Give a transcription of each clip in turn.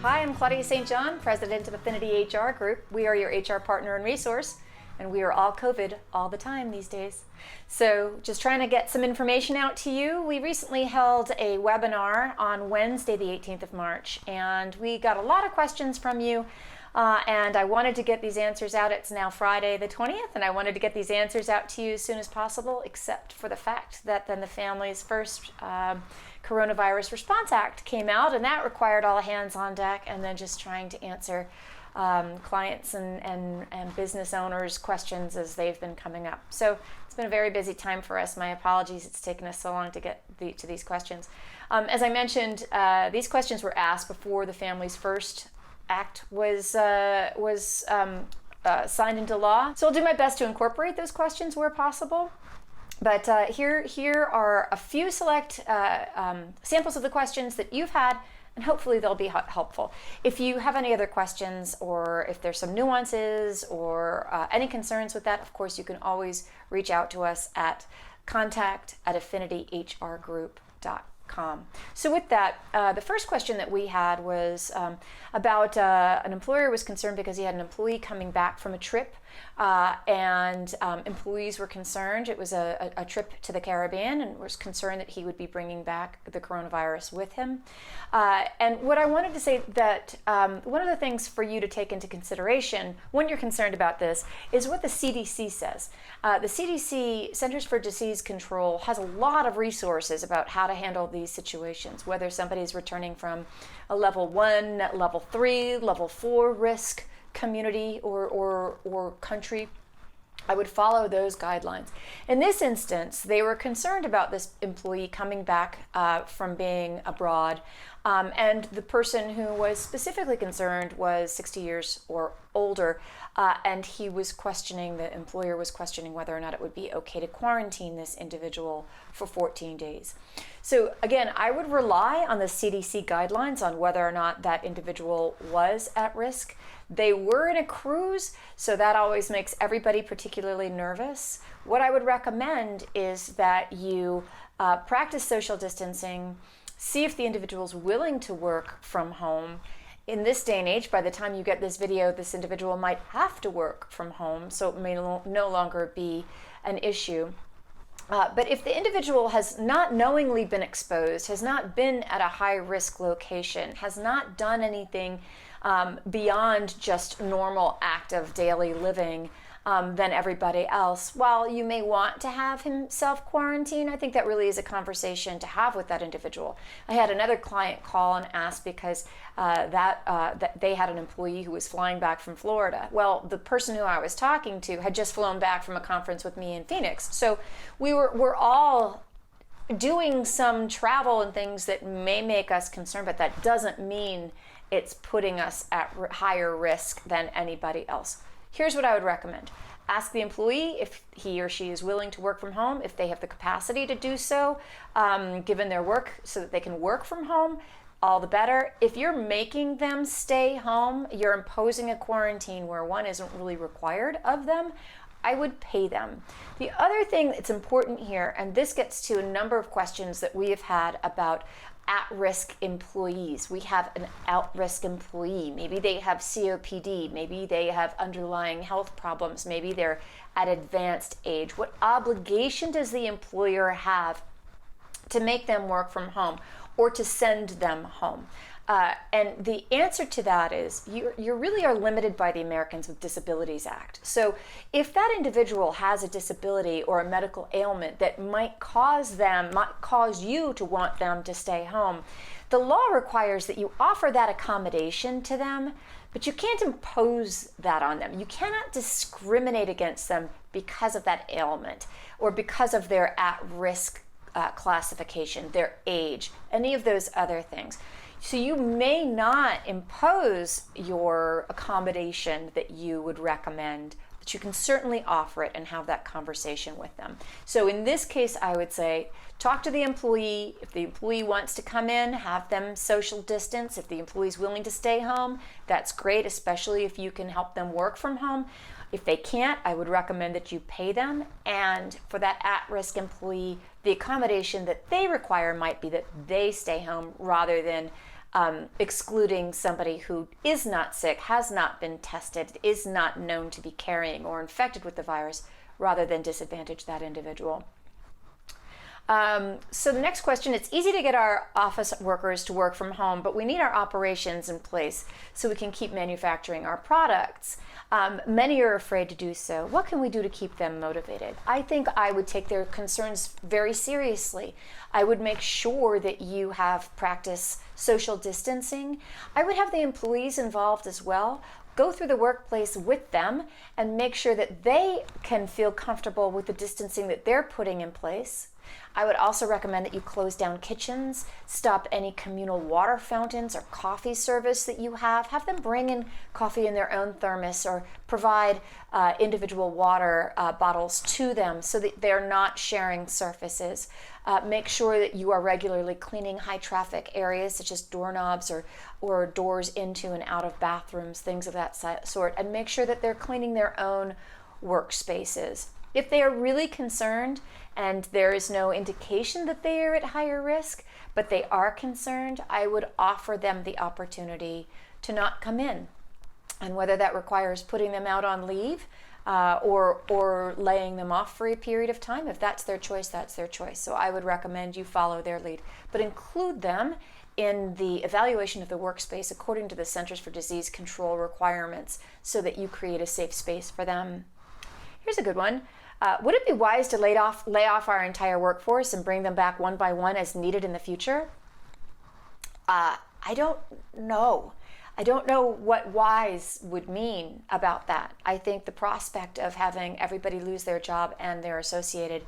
Hi, I'm Claudia St. President of Affinity HR Group. We are your HR partner and resource, and we are all COVID all the time these days. So just trying to get some information out to you. We recently held a webinar on Wednesday, the 18th of March, and we got a lot of questions from you. And I wanted to get these answers out. It's now Friday the 20th, and I wanted to get these answers out to you as soon as possible, except for the fact that then the family's first Coronavirus Response Act came out, and that required all hands on deck, and then just trying to answer clients and business owners' questions as they've been coming up. So it's been a very busy time for us. My apologies, it's taken us so long to get to these questions. As I mentioned, these questions were asked before the family's first act was signed into law. So I'll do my best to incorporate those questions where possible. But here are a few select samples of the questions that you've had, and hopefully they'll be helpful. If you have any other questions, or if there's some nuances or any concerns with that, of course, you can always reach out to us at contact@affinityhrgroup.com. So with that, the first question that we had was about an employer was concerned because he had an employee coming back from a trip, and employees were concerned. It was a trip to the Caribbean, and was concerned that he would be bringing back the coronavirus with him. And what I wanted to say that one of the things for you to take into consideration when you're concerned about this is what the CDC says. The CDC, Centers for Disease Control, has a lot of resources about how to handle these situations, whether somebody's returning from a level 1, level 3, level 4 risk community or country. I would follow those guidelines. In this instance, they were concerned about this employee coming back from being abroad, and the person who was specifically concerned was 60 years or older, and the employer was questioning whether or not it would be okay to quarantine this individual for 14 days. So again, I would rely on the CDC guidelines on whether or not that individual was at risk. They were in a cruise, so that always makes everybody particularly nervous. What I would recommend is that you practice social distancing, see if the individual is willing to work from home. In this day and age, by the time you get this video, this individual might have to work from home, so it may no longer be an issue. But if the individual has not knowingly been exposed, has not been at a high-risk location, has not done anything beyond just normal act of daily living than everybody else, while you may want to have him self-quarantine, I think that really is a conversation to have with that individual. I had another client call and ask because that they had an employee who was flying back from Florida. Well, the person who I was talking to had just flown back from a conference with me in Phoenix. So we're all doing some travel and things that may make us concerned, but that doesn't mean it's putting us at higher risk than anybody else. Here's what I would recommend. Ask the employee if he or she is willing to work from home, if they have the capacity to do so, given their work, so that they can work from home, all the better. If you're making them stay home, you're imposing a quarantine where one isn't really required of them, I would pay them. The other thing that's important here, and this gets to a number of questions that we have had about at-risk employees. We have an at-risk employee. Maybe they have COPD. Maybe they have underlying health problems. Maybe they're at advanced age. What obligation does the employer have to make them work from home or to send them home? And the answer to that is you really are limited by the Americans with Disabilities Act. So if that individual has a disability or a medical ailment that might cause you to want them to stay home, the law requires that you offer that accommodation to them, but you can't impose that on them. You cannot discriminate against them because of that ailment or because of their at-risk classification, their age, any of those other things. So you may not impose your accommodation that you would recommend, but you can certainly offer it and have that conversation with them. So in this case, I would say, talk to the employee. If the employee wants to come in, have them social distance. If the employee is willing to stay home, that's great, especially if you can help them work from home. If they can't, I would recommend that you pay them. And for that at-risk employee, the accommodation that they require might be that they stay home rather than excluding somebody who is not sick, has not been tested, is not known to be carrying or infected with the virus, rather than disadvantage that individual. So the next question, it's easy to get our office workers to work from home, but we need our operations in place so we can keep manufacturing our products. Many are afraid to do so. What can we do to keep them motivated? I think I would take their concerns very seriously. I would make sure that you have practice social distancing. I would have the employees involved as well. Go through the workplace with them and make sure that they can feel comfortable with the distancing that they're putting in place. I would also recommend that you close down kitchens, stop any communal water fountains or coffee service that you have. Have them bring in coffee in their own thermos or provide individual water bottles to them so that they're not sharing surfaces. Make sure that you are regularly cleaning high traffic areas such as doorknobs or doors into and out of bathrooms, things of that sort, and make sure that they're cleaning their own workspaces. If they are really concerned and there is no indication that they are at higher risk, but they are concerned, I would offer them the opportunity to not come in. And whether that requires putting them out on leave or laying them off for a period of time, if that's their choice, that's their choice. So I would recommend you follow their lead, but include them in the evaluation of the workspace according to the Centers for Disease Control requirements so that you create a safe space for them. Here's a good one. Would it be wise to lay off our entire workforce and bring them back one by one as needed in the future? I don't know. I don't know what wise would mean about that. I think the prospect of having everybody lose their job and their associated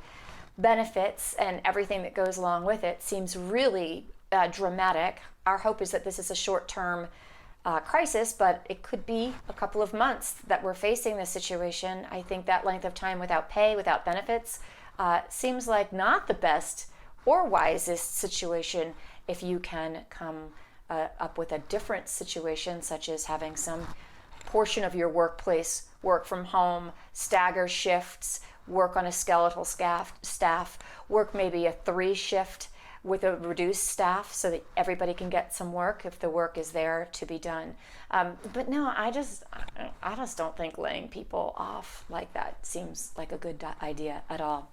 benefits and everything that goes along with it seems really dramatic. Our hope is that this is a short-term crisis, but it could be a couple of months that we're facing this situation. I think that length of time without pay, without benefits, seems like not the best or wisest situation if you can come up with a different situation, such as having some portion of your workplace work from home, stagger shifts, work on a skeletal staff, work maybe a 3-shift with a reduced staff so that everybody can get some work if the work is there to be done. But no, I just don't think laying people off like that seems like a good idea at all.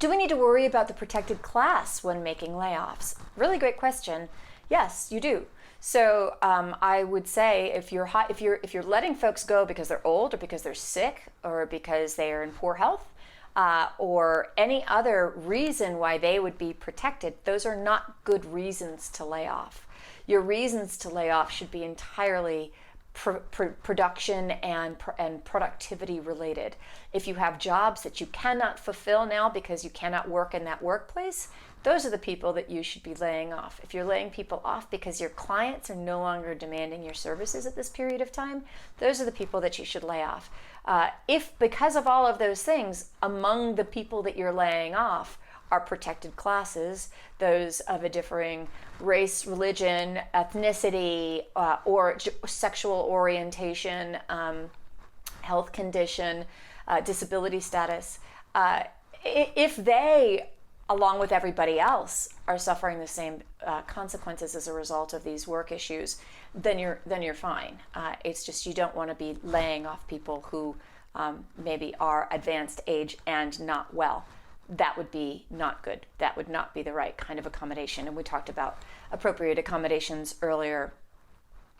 Do we need to worry about the protected class when making layoffs? Really great question. Yes, you do. So I would say if you're letting folks go because they're old or because they're sick or because they are in poor health, or any other reason why they would be protected, those are not good reasons to lay off. Your reasons to lay off should be entirely production and productivity related. If you have jobs that you cannot fulfill now because you cannot work in that workplace, those are the people that you should be laying off. If you're laying people off because your clients are no longer demanding your services at this period of time, those are the people that you should lay off. If because of all of those things, among the people that you're laying off are protected classes, those of a differing race, religion, ethnicity, or sexual orientation, health condition, disability status, if they, along with everybody else, are suffering the same consequences as a result of these work issues, then you're fine. It's just you don't want to be laying off people who maybe are advanced age and not well. That would be not good. That would not be the right kind of accommodation. And we talked about appropriate accommodations earlier.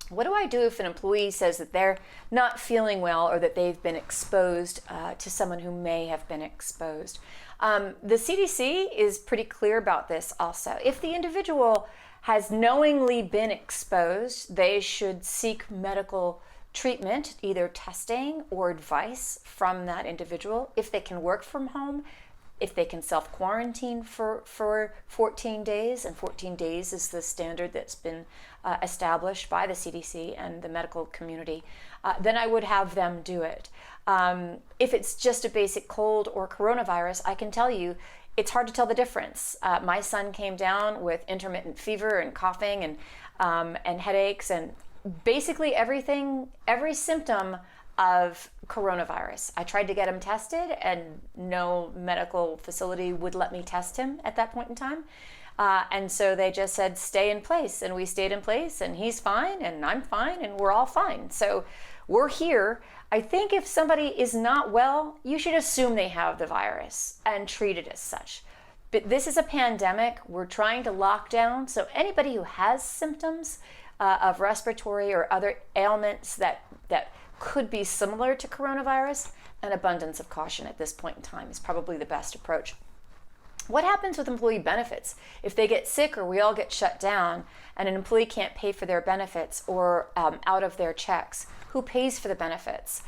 What do I do if an employee says that they're not feeling well or that they've been exposed to someone who may have been exposed? The CDC is pretty clear about this also. If the individual has knowingly been exposed, they should seek medical treatment, either testing or advice from that individual. If they can work from home, if they can self-quarantine for 14 days, and 14 days is the standard that's been established by the CDC and the medical community, then I would have them do it. If it's just a basic cold or coronavirus, I can tell you it's hard to tell the difference. My son came down with intermittent fever and coughing and headaches, and basically every symptom of coronavirus. I tried to get him tested, and no medical facility would let me test him at that point in time. And so they just said, stay in place. And we stayed in place, and he's fine, and I'm fine, and we're all fine. So we're here. I think if somebody is not well, you should assume they have the virus and treat it as such. But this is a pandemic. We're trying to lock down. So anybody who has symptoms of respiratory or other ailments that could be similar to coronavirus, an abundance of caution at this point in time is probably the best approach. What happens with employee benefits? If they get sick or we all get shut down and an employee can't pay for their benefits or out of their checks, who pays for the benefits?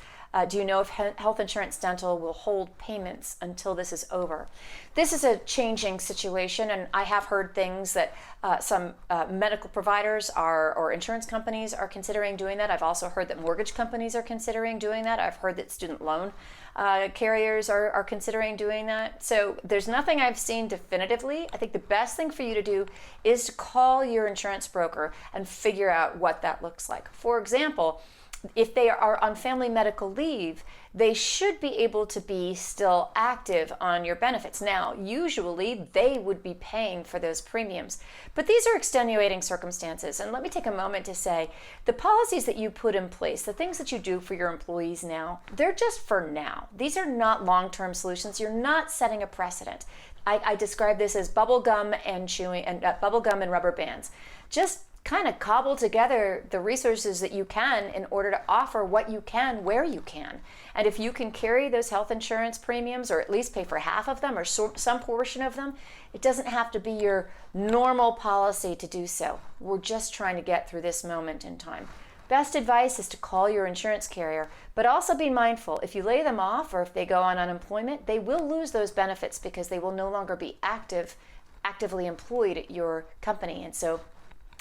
Do you know if health insurance dental will hold payments until this is over? This is a changing situation, and I have heard things that some medical providers or insurance companies are considering doing that. I've also heard that mortgage companies are considering doing that. I've heard that student loan carriers are considering doing that. So there's nothing I've seen definitively. I think the best thing for you to do is to call your insurance broker and figure out what that looks like. For example, if they are on family medical leave, they should be able to be still active on your benefits. Now, usually they would be paying for those premiums, but these are extenuating circumstances. And let me take a moment to say, the policies that you put in place, the things that you do for your employees now, they're just for now. These are not long-term solutions. You're not setting a precedent. I describe this as bubble gum and chewing and bubble gum and rubber bands. Just kind of cobble together the resources that you can in order to offer what you can where you can. And if you can carry those health insurance premiums or at least pay for half of them or some portion of them, it doesn't have to be your normal policy to do so. We're just trying to get through this moment in time. Best advice is to call your insurance carrier, but also be mindful. If you lay them off or if they go on unemployment, they will lose those benefits because they will no longer be actively employed at your company. And so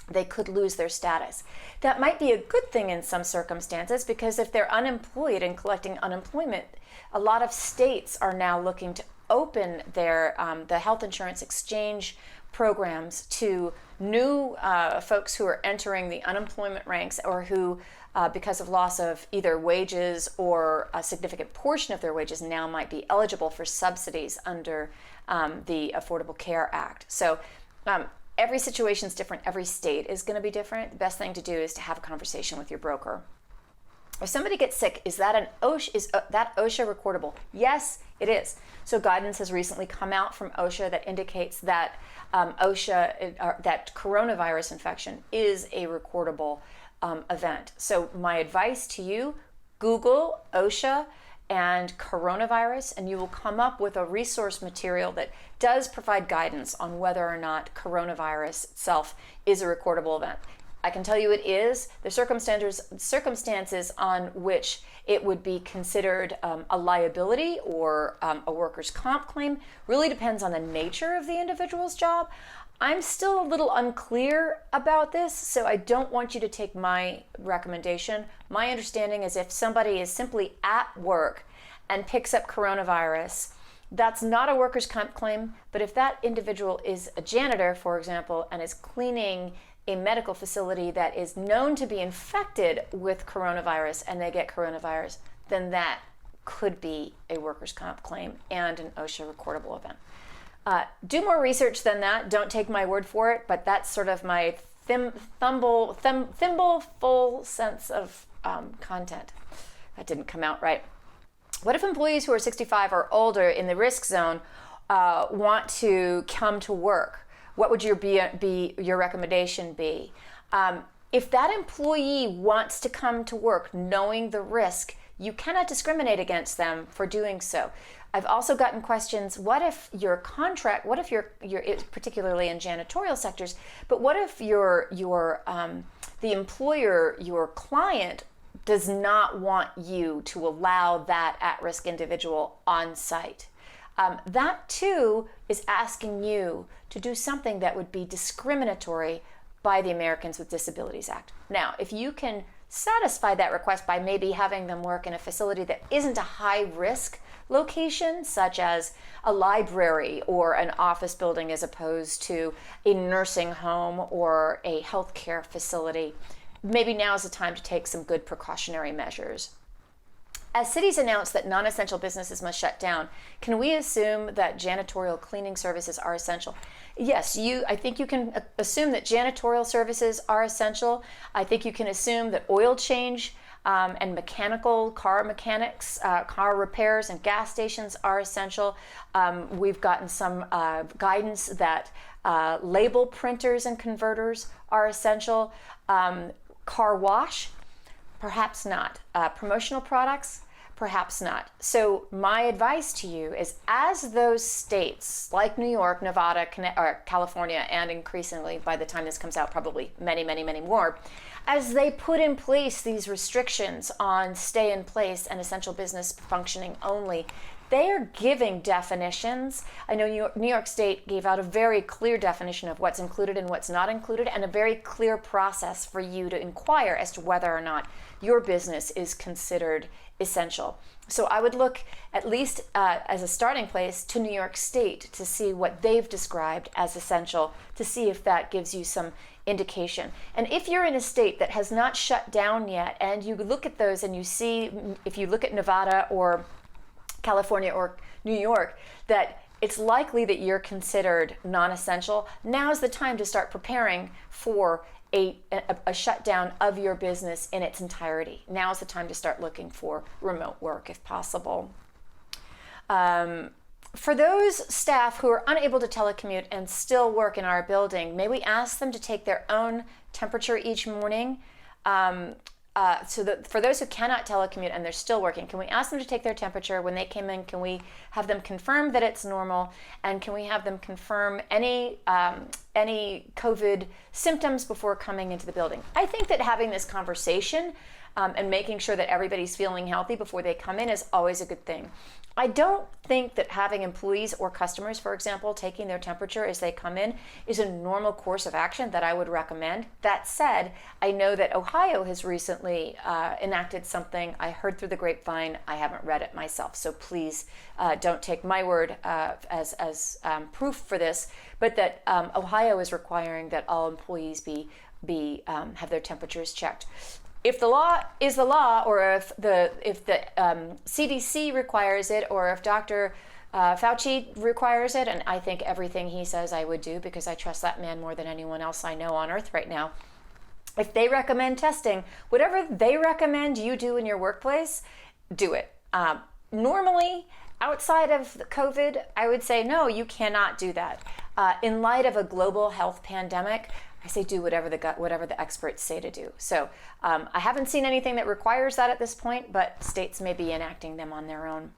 they could lose their status. That might be a good thing in some circumstances because if they're unemployed and collecting unemployment, a lot of states are now looking to open their the health insurance exchange programs to new folks who are entering the unemployment ranks or who, because of loss of either wages or a significant portion of their wages, now might be eligible for subsidies under the Affordable Care Act. So every situation is different. Every state is going to be different. The best thing to do is to have a conversation with your broker. If somebody gets sick, is that that OSHA recordable? Yes, it is. So guidance has recently come out from OSHA that indicates that that coronavirus infection is a recordable event. So my advice to you, Google OSHA and coronavirus, and you will come up with a resource material that does provide guidance on whether or not coronavirus itself is a recordable event. I can tell you it is. The circumstances on which it would be considered a liability or a workers' comp claim really depends on the nature of the individual's job. I'm still a little unclear about this, so I don't want you to take my recommendation. My understanding is if somebody is simply at work and picks up coronavirus, that's not a workers' comp claim, but if that individual is a janitor, for example, and is cleaning a medical facility that is known to be infected with coronavirus and they get coronavirus, then that could be a workers' comp claim and an OSHA recordable event. Do more research than that. Don't take my word for it, but that's sort of my thimbleful sense of content. That didn't come out right. What if employees who are 65 or older in the risk zone want to come to work? What would your recommendation be? If that employee wants to come to work knowing the risk, you cannot discriminate against them for doing so. I've also gotten questions, what if your contract, what if you're particularly in janitorial sectors, but what if the employer, your client, does not want you to allow that at-risk individual on site? That too is asking you to do something that would be discriminatory by the Americans with Disabilities Act. Now, if you can satisfy that request by maybe having them work in a facility that isn't a high-risk location, such as a library or an office building as opposed to a nursing home or a healthcare facility, maybe now is the time to take some good precautionary measures. As cities announce that non-essential businesses must shut down, can we assume that janitorial cleaning services are essential? Yes, I think you can assume that janitorial services are essential. I think you can assume that oil change and mechanical car mechanics, car repairs and gas stations are essential. We've gotten some guidance that label printers and converters are essential. Car wash, perhaps not. Promotional products, perhaps not. So my advice to you is, as those states like New York, Nevada, or California, and increasingly by the time this comes out, probably many, many, many more, as they put in place these restrictions on stay in place and essential business functioning only, they are giving definitions. I know New York State gave out a very clear definition of what's included and what's not included, and a very clear process for you to inquire as to whether or not your business is considered essential. So I would look, at least as a starting place, to New York State to see what they've described as essential, to see if that gives you some indication. And if you're in a state that has not shut down yet, and you look at those and you see, if you look at Nevada or California or New York, that it's likely that you're considered non-essential, now's the time to start preparing for a shutdown of your business in its entirety. Now's the time to start looking for remote work if possible. For those staff who are unable to telecommute and still work in our building, may we ask them to take their own temperature each morning? So that for those who cannot telecommute and they're still working, can we ask them to take their temperature when they came in? Can we have them confirm that it's normal? And can we have them confirm any COVID symptoms before coming into the building? I think that having this conversation and making sure that everybody's feeling healthy before they come in is always a good thing. I don't think that having employees or customers, for example, taking their temperature as they come in is a normal course of action that I would recommend. That said, I know that Ohio has recently enacted something. I heard through the grapevine. I haven't read it myself, so please don't take my word as proof for this, but that Ohio is requiring that all employees have their temperatures checked. If the law is the law, or if the CDC requires it, or if Dr. Fauci requires it, and I think everything he says I would do because I trust that man more than anyone else I know on earth right now. If they recommend testing, whatever they recommend you do in your workplace, do it. Normally, outside of the COVID, I would say, no, you cannot do that. In light of a global health pandemic, I say do whatever the experts say to do. So I haven't seen anything that requires that at this point, but states may be enacting them on their own.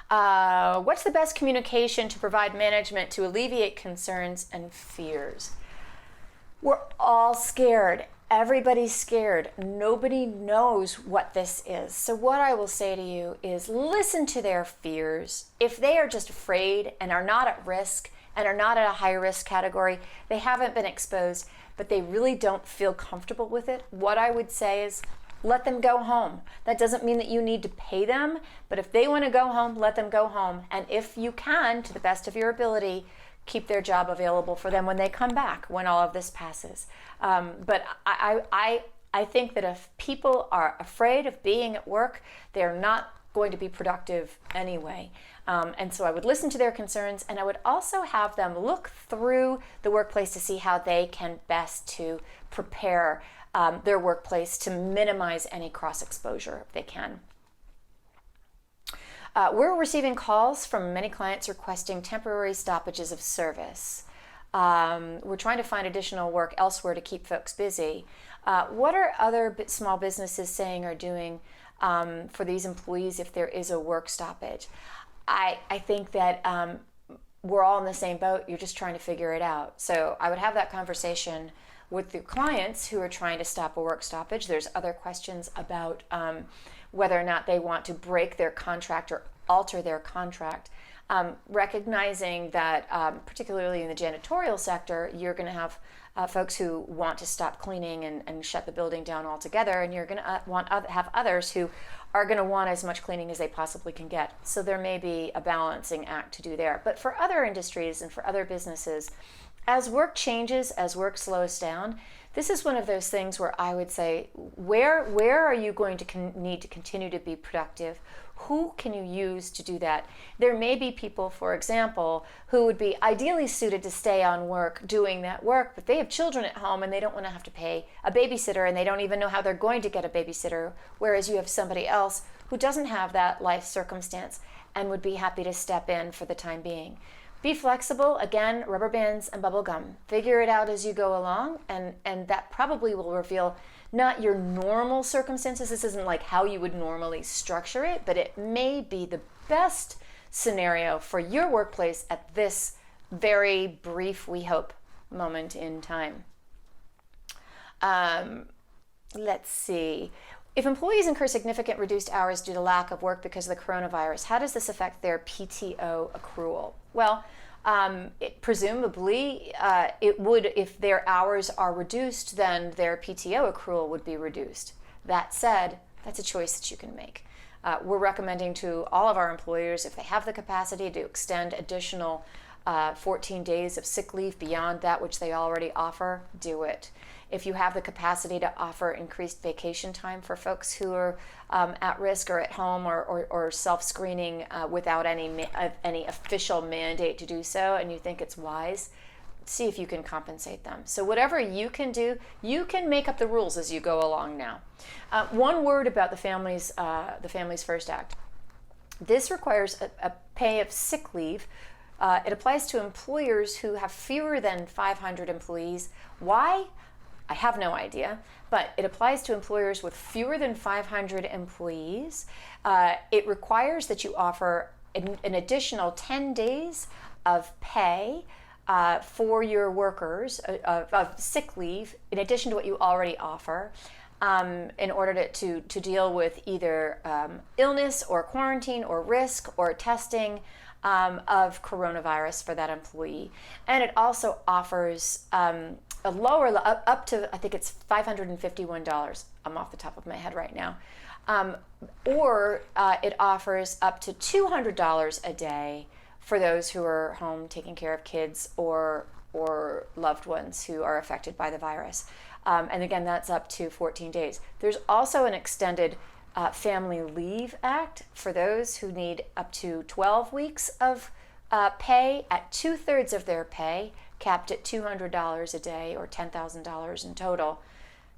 What's the best communication to provide management to alleviate concerns and fears? We're all scared. Everybody's scared. Nobody knows what this is. So what I will say to you is listen to their fears. If they are just afraid and are not at risk and are not at a high risk category, they haven't been exposed, but they really don't feel comfortable with it, what I would say is let them go home. That doesn't mean that you need to pay them, but if they want to go home, let them go home. And if you can, to the best of your ability, keep their job available for them when they come back, when all of this passes. But I think that if people are afraid of being at work, they're not going to be productive anyway. And so I would listen to their concerns, and I would also have them look through the workplace to see how they can best to prepare their workplace to minimize any cross-exposure if they can. We're receiving calls from many clients requesting temporary stoppages of service. We're trying to find additional work elsewhere to keep folks busy. What are other small businesses saying or doing for these employees if there is a work stoppage? I think that we're all in the same boat. You're just trying to figure it out. So I would have that conversation with the clients who are trying to stop a work stoppage. There's other questions about whether or not they want to break their contract or alter their contract. Recognizing that particularly in the janitorial sector, you're going to have folks who want to stop cleaning and shut the building down altogether, and you're going to have others who are going to want as much cleaning as they possibly can get. So there may be a balancing act to do there. But for other industries and for other businesses, As work changes, as work slows down, this is one of those things where I would say, where are you going to need to continue to be productive? Who can you use to do that? There may be people, for example, who would be ideally suited to stay on work doing that work, but they have children at home and they don't want to have to pay a babysitter, and they don't even know how they're going to get a babysitter, whereas you have somebody else who doesn't have that life circumstance and would be happy to step in for the time being. Be flexible. Again, rubber bands and bubble gum. Figure it out as you go along, and that probably will reveal not your normal circumstances. This isn't like how you would normally structure it, but it may be the best scenario for your workplace at this very brief, we hope, moment in time. Let's see. If employees incur significant reduced hours due to lack of work because of the coronavirus, how does this affect their PTO accrual? Well, presumably it would, if their hours are reduced, then their PTO accrual would be reduced. That said, that's a choice that you can make. We're recommending to all of our employers, if they have the capacity to extend additional 14 days of sick leave beyond that which they already offer, do it. If you have the capacity to offer increased vacation time for folks who are at risk or at home or self-screening without any official mandate to do so, and you think it's wise, see if you can compensate them. So whatever you can do, you can make up the rules as you go along now. One word about the Families First Act. This requires a pay of sick leave. It applies to employers who have fewer than 500 employees. Why? I have no idea, but it applies to employers with fewer than 500 employees. It requires that you offer an additional 10 days of pay for your workers, of sick leave, in addition to what you already offer, in order to deal with either illness or quarantine or risk or testing of coronavirus for that employee. And it also offers a lower, up to, I think it's $551. I'm off the top of my head right now. Or it offers up to $200 a day for those who are home taking care of kids or loved ones who are affected by the virus. And again, that's up to 14 days. There's also an extended Family Leave Act for those who need up to 12 weeks of pay at 2/3 of their pay, capped at $200 a day or $10,000 in total,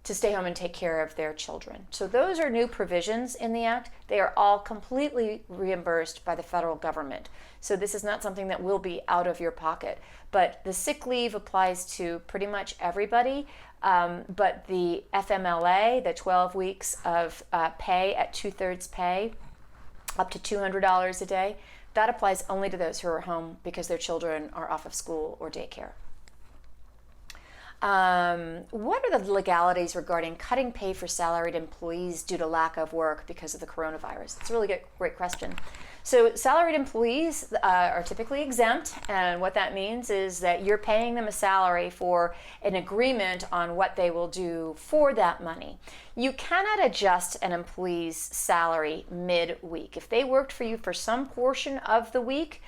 to stay home and take care of their children. So those are new provisions in the Act. They are all completely reimbursed by the federal government. So this is not something that will be out of your pocket. But the sick leave applies to pretty much everybody. But the FMLA, the 12 weeks of pay at 2/3 pay, up to $200 a day, that applies only to those who are home because their children are off of school or daycare. What are the legalities regarding cutting pay for salaried employees due to lack of work because of the coronavirus? It's a really great question. So salaried employees are typically exempt, and what that means is that you're paying them a salary for an agreement on what they will do for that money. You cannot adjust an employee's salary mid-week. If they worked for you for some portion of the week,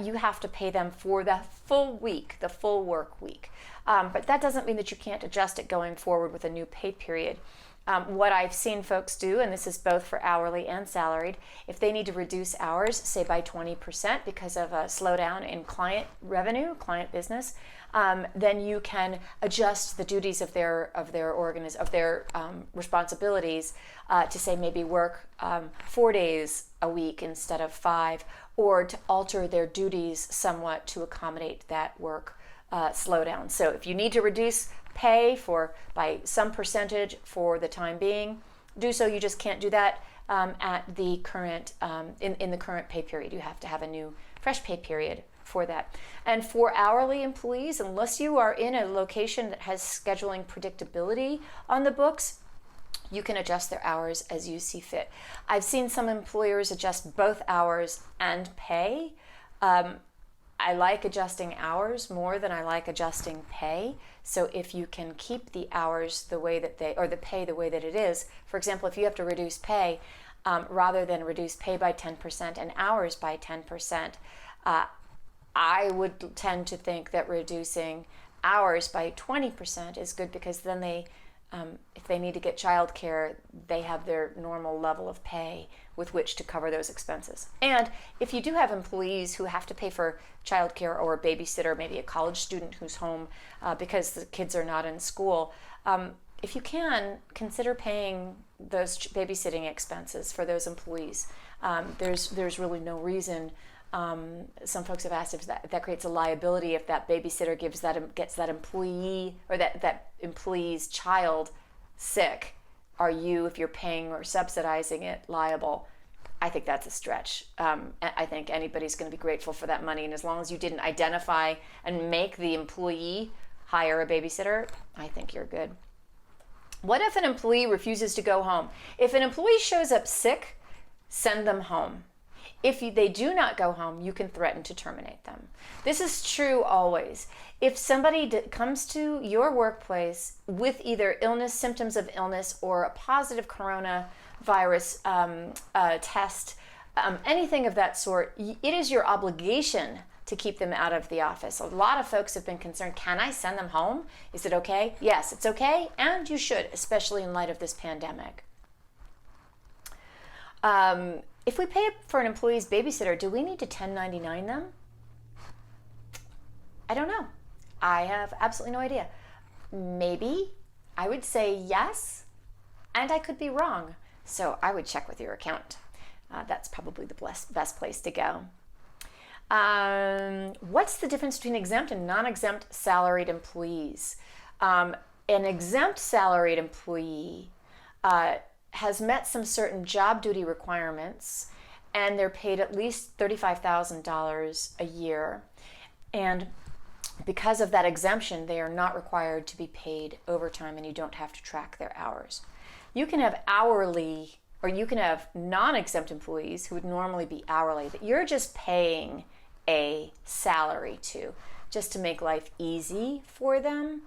you have to pay them for the full week, the full work week. But that doesn't mean that you can't adjust it going forward with a new pay period. What I've seen folks do, and this is both for hourly and salaried, if they need to reduce hours, say by 20% because of a slowdown in client revenue, client business, then you can adjust the duties of their responsibilities to say maybe work 4 days a week instead of 5, or to alter their duties somewhat to accommodate that work slowdown. So if you need to reduce pay by some percentage for the time being, do so. You just can't do that at the current in the current pay period. You have to have a new fresh pay period for that. And for hourly employees, unless you are in a location that has scheduling predictability on the books, you can adjust their hours as you see fit. I've seen some employers adjust both hours and pay. I like adjusting hours more than I like adjusting pay. So if you can keep the hours the way that or the pay the way that it is, for example, if you have to reduce pay, rather than reduce pay by 10% and hours by 10%, I would tend to think that reducing hours by 20% is good, because then they, if they need to get childcare, they have their normal level of pay with which to cover those expenses. And if you do have employees who have to pay for childcare or a babysitter, maybe a college student who's home because the kids are not in school, if you can, consider paying those babysitting expenses for those employees. There's really no reason. Some folks have asked if that creates a liability if that babysitter gets that employee or that employee's child sick. Are you, if you're paying or subsidizing it, liable? I think that's a stretch. I think anybody's going to be grateful for that money, and as long as you didn't identify and make the employee hire a babysitter, I think you're good. What if an employee refuses to go home? If an employee shows up sick, send them home. If they do not go home, you can threaten to terminate them. This is true always. If somebody comes to your workplace with either illness, symptoms of illness, or a positive coronavirus test, anything of that sort, it is your obligation to keep them out of the office. A lot of folks have been concerned, can I send them home? Is it okay? Yes, it's okay, and you should, especially in light of this pandemic. If we pay for an employee's babysitter, do we need to 1099 them? I don't know. I have absolutely no idea. Maybe. I would say yes, and I could be wrong. So I would check with your accountant. That's probably the best place to go. What's the difference between exempt and non-exempt salaried employees? An exempt salaried employee has met some certain job duty requirements, and they're paid at least $35,000 a year. And because of that exemption, they are not required to be paid overtime, and you don't have to track their hours. You can have hourly, or you can have non-exempt employees who would normally be hourly, that you're just paying a salary to, just to make life easy for them.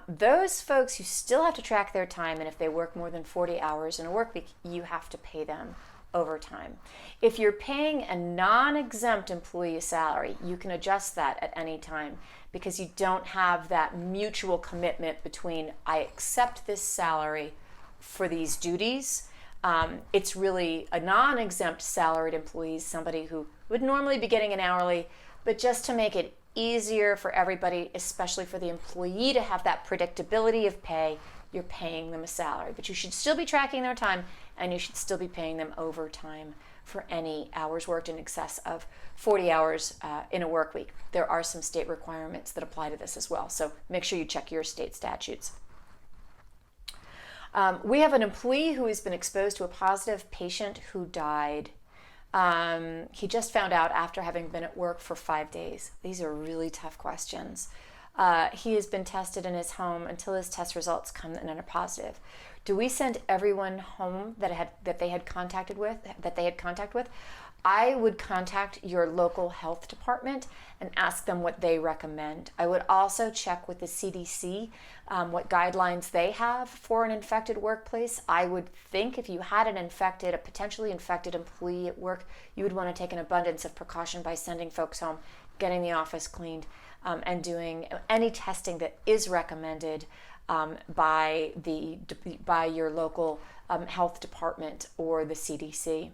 Those folks, you still have to track their time, and if they work more than 40 hours in a work week, you have to pay them overtime. If you're paying a non-exempt employee a salary, you can adjust that at any time, because you don't have that mutual commitment between, I accept this salary for these duties. It's really a non-exempt salaried employee, somebody who would normally be getting an hourly, but just to make it easier for everybody, especially for the employee to have that predictability of pay, you're paying them a salary. But you should still be tracking their time, and you should still be paying them overtime for any hours worked in excess of 40 hours in a work week. There are some state requirements that apply to this as well, so make sure you check your state statutes. We have an employee who has been exposed to a positive patient who died. He just found out after having been at work for 5 days. These are really tough questions. He has been tested in his home until his test results come in and are positive. Do we send everyone home that they had contact with? I would contact your local health department and ask them what they recommend. I would also check with the CDC what guidelines they have for an infected workplace. I would think if you had a potentially infected employee at work, you would want to take an abundance of precaution by sending folks home, getting the office cleaned, and doing any testing that is recommended by your local health department or the CDC.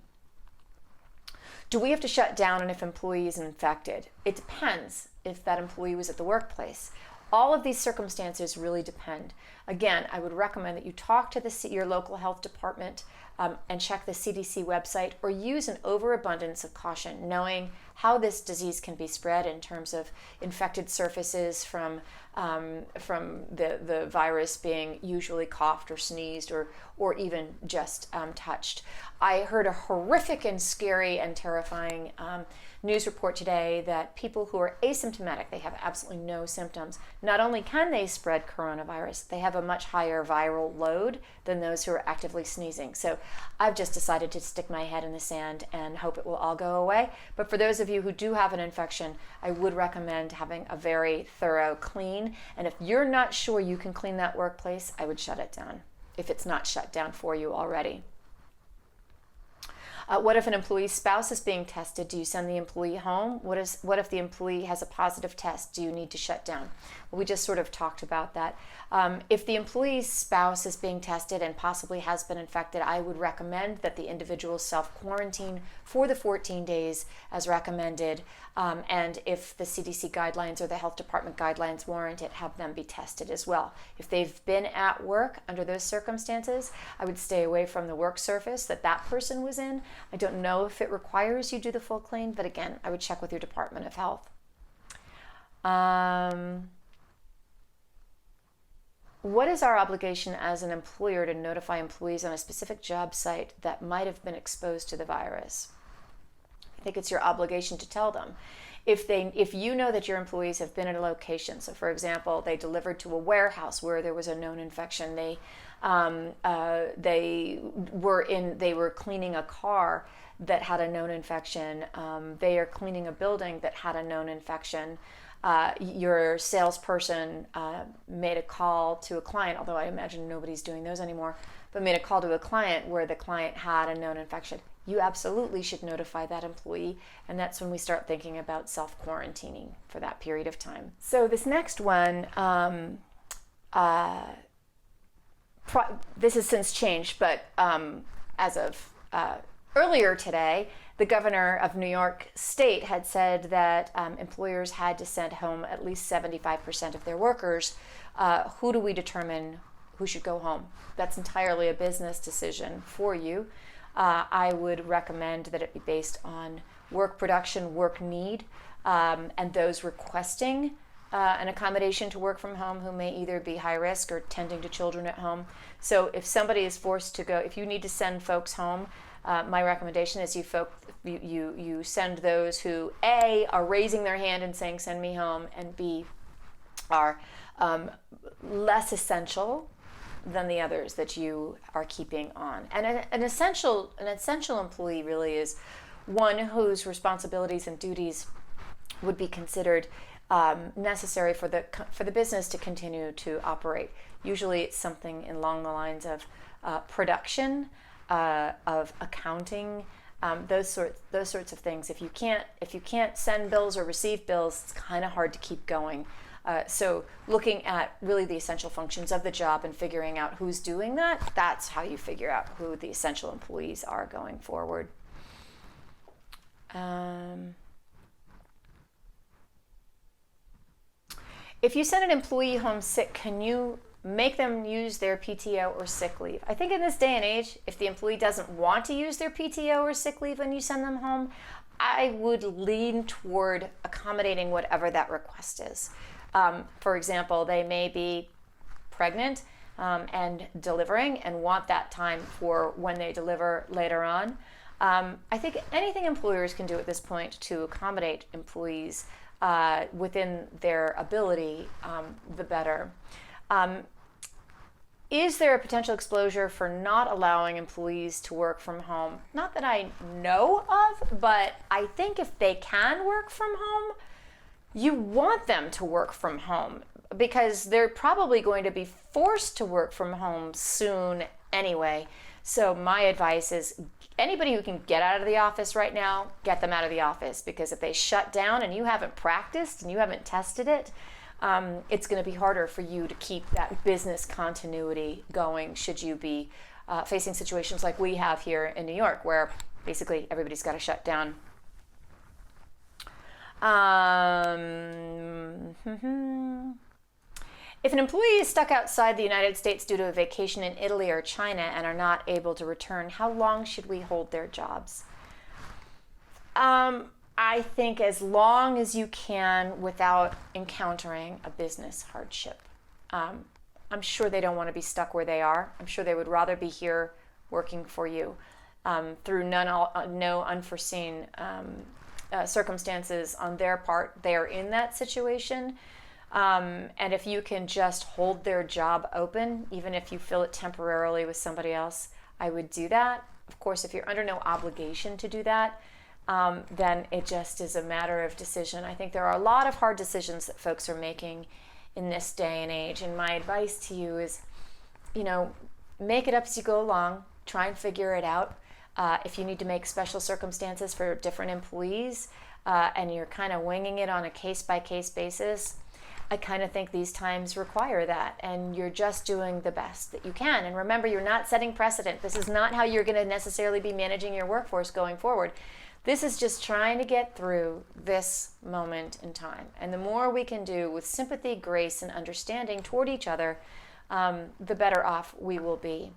Do we have to shut down if an employee is infected? It depends if that employee was at the workplace. All of these circumstances really depend. Again, I would recommend that you talk to your local health department and check the CDC website, or use an overabundance of caution, knowing how this disease can be spread in terms of infected surfaces from the virus being usually coughed or sneezed or even just touched. I heard a horrific and scary and terrifying news report today that people who are asymptomatic, they have absolutely no symptoms, not only can they spread coronavirus, they have a much higher viral load than those who are actively sneezing. So I've just decided to stick my head in the sand and hope it will all go away. But for those of you who do have an infection, I would recommend having a very thorough clean. And if you're not sure you can clean that workplace, I would shut it down if it's not shut down for you already. What if an employee's spouse is being tested? Do you send the employee home? What if the employee has a positive test? Do you need to shut down? Well, we just sort of talked about that. If the employee's spouse is being tested and possibly has been infected, I would recommend that the individual self-quarantine for the 14 days as recommended. And if the CDC guidelines or the health department guidelines warrant it, have them be tested as well. If they've been at work under those circumstances, I would stay away from the work surface that person was in. I don't know if it requires you do the full clean, but again, I would check with your Department of Health. What is our obligation as an employer to notify employees on a specific job site that might have been exposed to the virus? I think it's your obligation to tell them. If you know that your employees have been at a location, so for example, they delivered to a warehouse where there was a known infection, they were cleaning a car that had a known infection, they are cleaning a building that had a known infection, your salesperson made a call to a client, although I imagine nobody's doing those anymore, but made a call to a client where the client had a known infection. You absolutely should notify that employee, and that's when we start thinking about self-quarantining for that period of time. So this next one, this has since changed, but as of earlier today, the governor of New York State had said that employers had to send home at least 75% of their workers. Who do we determine who should go home? That's entirely a business decision for you. I would recommend that it be based on work production, work need, and those requesting an accommodation to work from home who may either be high risk or tending to children at home. So if somebody is forced to go, if you need to send folks home, my recommendation is you send those who A, are raising their hand and saying send me home, and B, are less essential than the others that you are keeping on. And an essential employee really is one whose responsibilities and duties would be considered necessary for the business to continue to operate. Usually it's something along the lines of production, of accounting, those sorts of things. If you can't send bills or receive bills, it's kind of hard to keep going. So looking at really the essential functions of the job and figuring out who's doing that, that's how you figure out who the essential employees are going forward. If you send an employee home sick, can you make them use their PTO or sick leave? I think in this day and age, if the employee doesn't want to use their PTO or sick leave when you send them home, I would lean toward accommodating whatever that request is. For example, they may be pregnant and delivering and want that time for when they deliver later on. I think anything employers can do at this point to accommodate employees within their ability, the better. Is there a potential exposure for not allowing employees to work from home? Not that I know of, but I think if they can work from home, you want them to work from home because they're probably going to be forced to work from home soon anyway. So my advice is anybody who can get out of the office right now, get them out of the office, because if they shut down and you haven't practiced and you haven't tested it, it's going to be harder for you to keep that business continuity going should you be facing situations like we have here in New York where basically everybody's got to shut down. If an employee is stuck outside the United States due to a vacation in Italy or China and are not able to return, how long should we hold their jobs? I think as long as you can without encountering a business hardship. I'm sure they don't want to be stuck where they are. I'm sure they would rather be here working for you. Through no unforeseen circumstances on their part, they are in that situation. And if you can just hold their job open, even if you fill it temporarily with somebody else, I would do that. Of course, if you're under no obligation to do that, then it just is a matter of decision. I think there are a lot of hard decisions that folks are making in this day and age. And my advice to you is, make it up as you go along. Try and figure it out. If you need to make special circumstances for different employees and you're kind of winging it on a case-by-case basis, I kind of think these times require that, and you're just doing the best that you can. And remember, you're not setting precedent. This is not how you're going to necessarily be managing your workforce going forward. This is just trying to get through this moment in time. And the more we can do with sympathy, grace, and understanding toward each other, the better off we will be.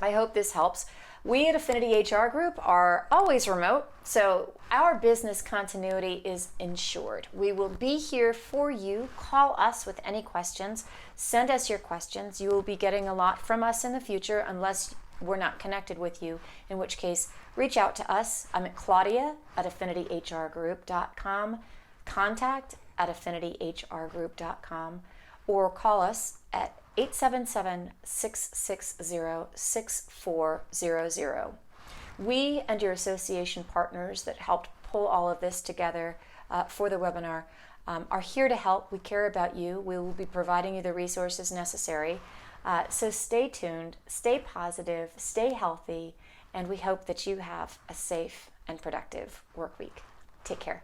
I hope this helps. We at Affinity HR Group are always remote, so our business continuity is ensured. We will be here for you. Call us with any questions. Send us your questions. You will be getting a lot from us in the future unless we're not connected with you, in which case reach out to us. I'm at Claudia at affinityhrgroup.com, contact@affinityhrgroup.com, or call us at 877-660-6400. We and your association partners that helped pull all of this together for the webinar are here to help. We care about you. We will be providing you the resources necessary. So stay tuned, stay positive, stay healthy, and we hope that you have a safe and productive work week. Take care.